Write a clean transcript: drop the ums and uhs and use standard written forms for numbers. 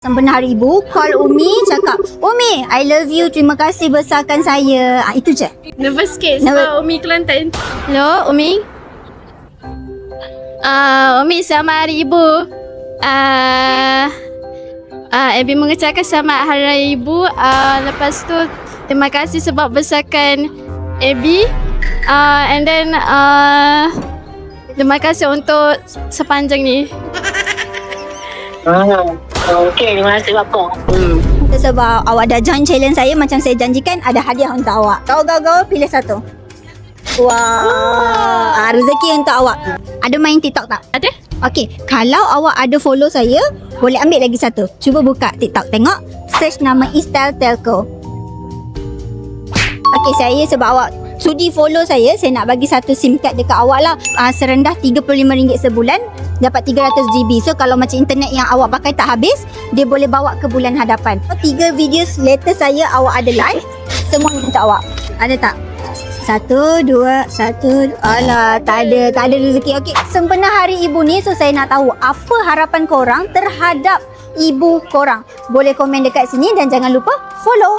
Sempena Hari Ibu, call Umi, cakap, Umi, I love you, terima kasih besarkan saya. Itu je. Nervous sikit sebab Umi Kelantan. Hello, Umi. Umi, selamat Hari Ibu. Abby mengucapkan selamat Hari Ibu. Lepas tu, terima kasih sebab besarkan Abby. And then, terima kasih untuk sepanjang ni. Okey, terima kasih Bapa. Sebab awak dah join challenge saya, macam saya janjikan, ada hadiah untuk awak. Kau pilih satu. Wah, rezeki untuk awak. Ada main TikTok tak? Ada? Okey, kalau awak ada follow saya, boleh ambil lagi satu. Cuba buka TikTok, tengok. Search nama Estelle Telco. Okey, saya sebab awak sudi follow saya nak bagi satu SIM card dekat awak lah. Serendah RM35 sebulan, dapat 300 GB. So kalau macam internet yang awak pakai tak habis, dia boleh bawa ke bulan hadapan. 3 video later saya awak ada live, semua untuk awak. Ada tak? 1, 2, 1. Alah, tak ada rezeki. Okey, sempena Hari Ibu ni, so saya nak tahu apa harapan korang terhadap ibu korang. Boleh komen dekat sini dan jangan lupa follow.